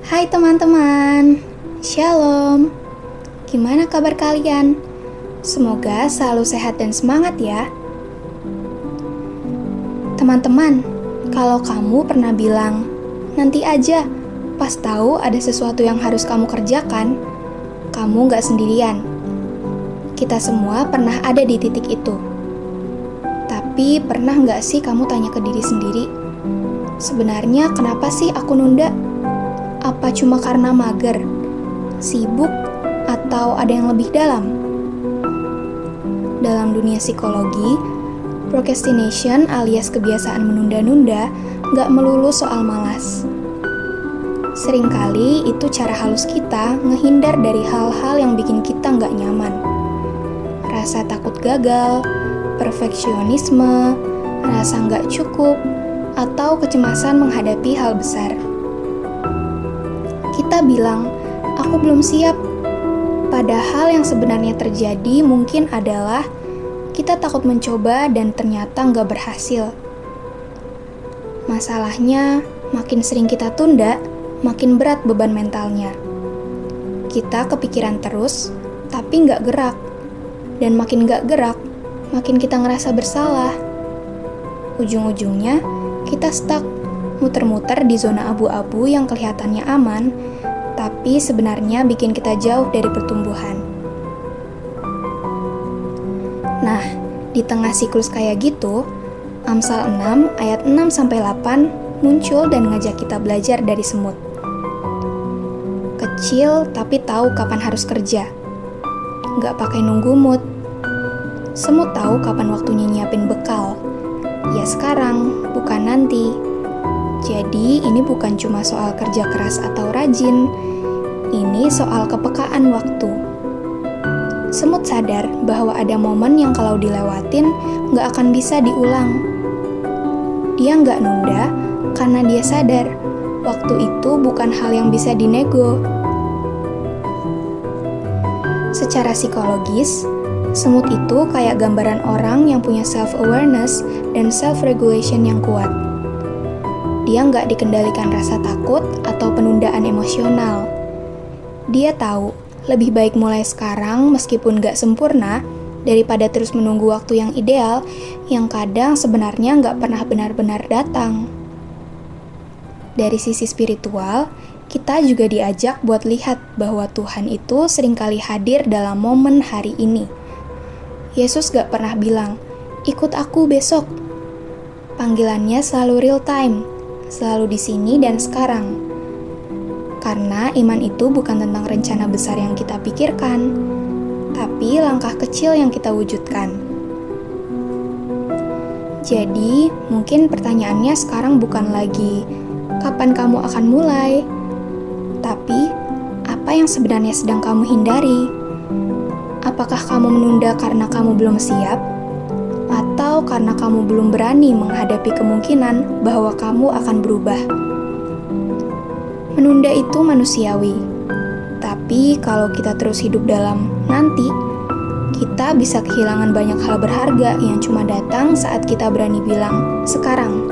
Hai teman-teman, Shalom. Gimana kabar kalian? Semoga selalu sehat dan semangat ya. Teman-teman, kalau kamu pernah bilang, nanti aja, pas tahu ada sesuatu yang harus kamu kerjakan, kamu gak sendirian. Kita semua pernah ada di titik itu. Tapi pernah gak sih kamu tanya ke diri sendiri, sebenarnya kenapa sih aku nunda? Apa cuma karena mager, sibuk, atau ada yang lebih dalam? Dalam dunia psikologi, procrastination alias kebiasaan menunda-nunda gak melulu soal malas. Seringkali itu cara halus kita ngehindar dari hal-hal yang bikin kita gak nyaman. Rasa takut gagal, perfeksionisme, rasa gak cukup, atau kecemasan menghadapi hal besar. Kita bilang, aku belum siap. Padahal yang sebenarnya terjadi mungkin adalah kita takut mencoba dan ternyata nggak berhasil. Masalahnya, makin sering kita tunda, makin berat beban mentalnya. Kita kepikiran terus, tapi nggak gerak. Dan makin nggak gerak, makin kita ngerasa bersalah. Ujung-ujungnya, kita stuck, muter-muter di zona abu-abu yang kelihatannya aman, tapi sebenarnya bikin kita jauh dari pertumbuhan. Nah, di tengah siklus kayak gitu, Amsal 6 ayat 6-8 muncul dan ngajak kita belajar dari semut. Kecil tapi tahu kapan harus kerja. Nggak pakai nunggu mood. Semut tahu kapan waktunya nyiapin bekal. Ya sekarang, bukan nanti. Jadi ini bukan cuma soal kerja keras atau rajin, ini soal kepekaan waktu. Semut sadar bahwa ada momen yang kalau dilewatin nggak akan bisa diulang. Dia nggak nunda karena dia sadar waktu itu bukan hal yang bisa dinego. Secara psikologis, semut itu kayak gambaran orang yang punya self-awareness dan self-regulation yang kuat. Dia nggak dikendalikan rasa takut atau penundaan emosional. Dia tahu, lebih baik mulai sekarang meskipun nggak sempurna, daripada terus menunggu waktu yang ideal, yang kadang sebenarnya nggak pernah benar-benar datang. Dari sisi spiritual, kita juga diajak buat lihat bahwa Tuhan itu seringkali hadir dalam momen hari ini. Yesus gak pernah bilang, ikut aku besok. Panggilannya selalu real time, selalu di sini dan sekarang. Karena iman itu bukan tentang rencana besar yang kita pikirkan, tapi langkah kecil yang kita wujudkan. Jadi, mungkin pertanyaannya sekarang bukan lagi, kapan kamu akan mulai? Tapi, apa yang sebenarnya sedang kamu hindari? Apakah kamu menunda karena kamu belum siap? Atau karena kamu belum berani menghadapi kemungkinan bahwa kamu akan berubah? Menunda itu manusiawi. Tapi kalau kita terus hidup dalam nanti, kita bisa kehilangan banyak hal berharga yang cuma datang saat kita berani bilang, sekarang.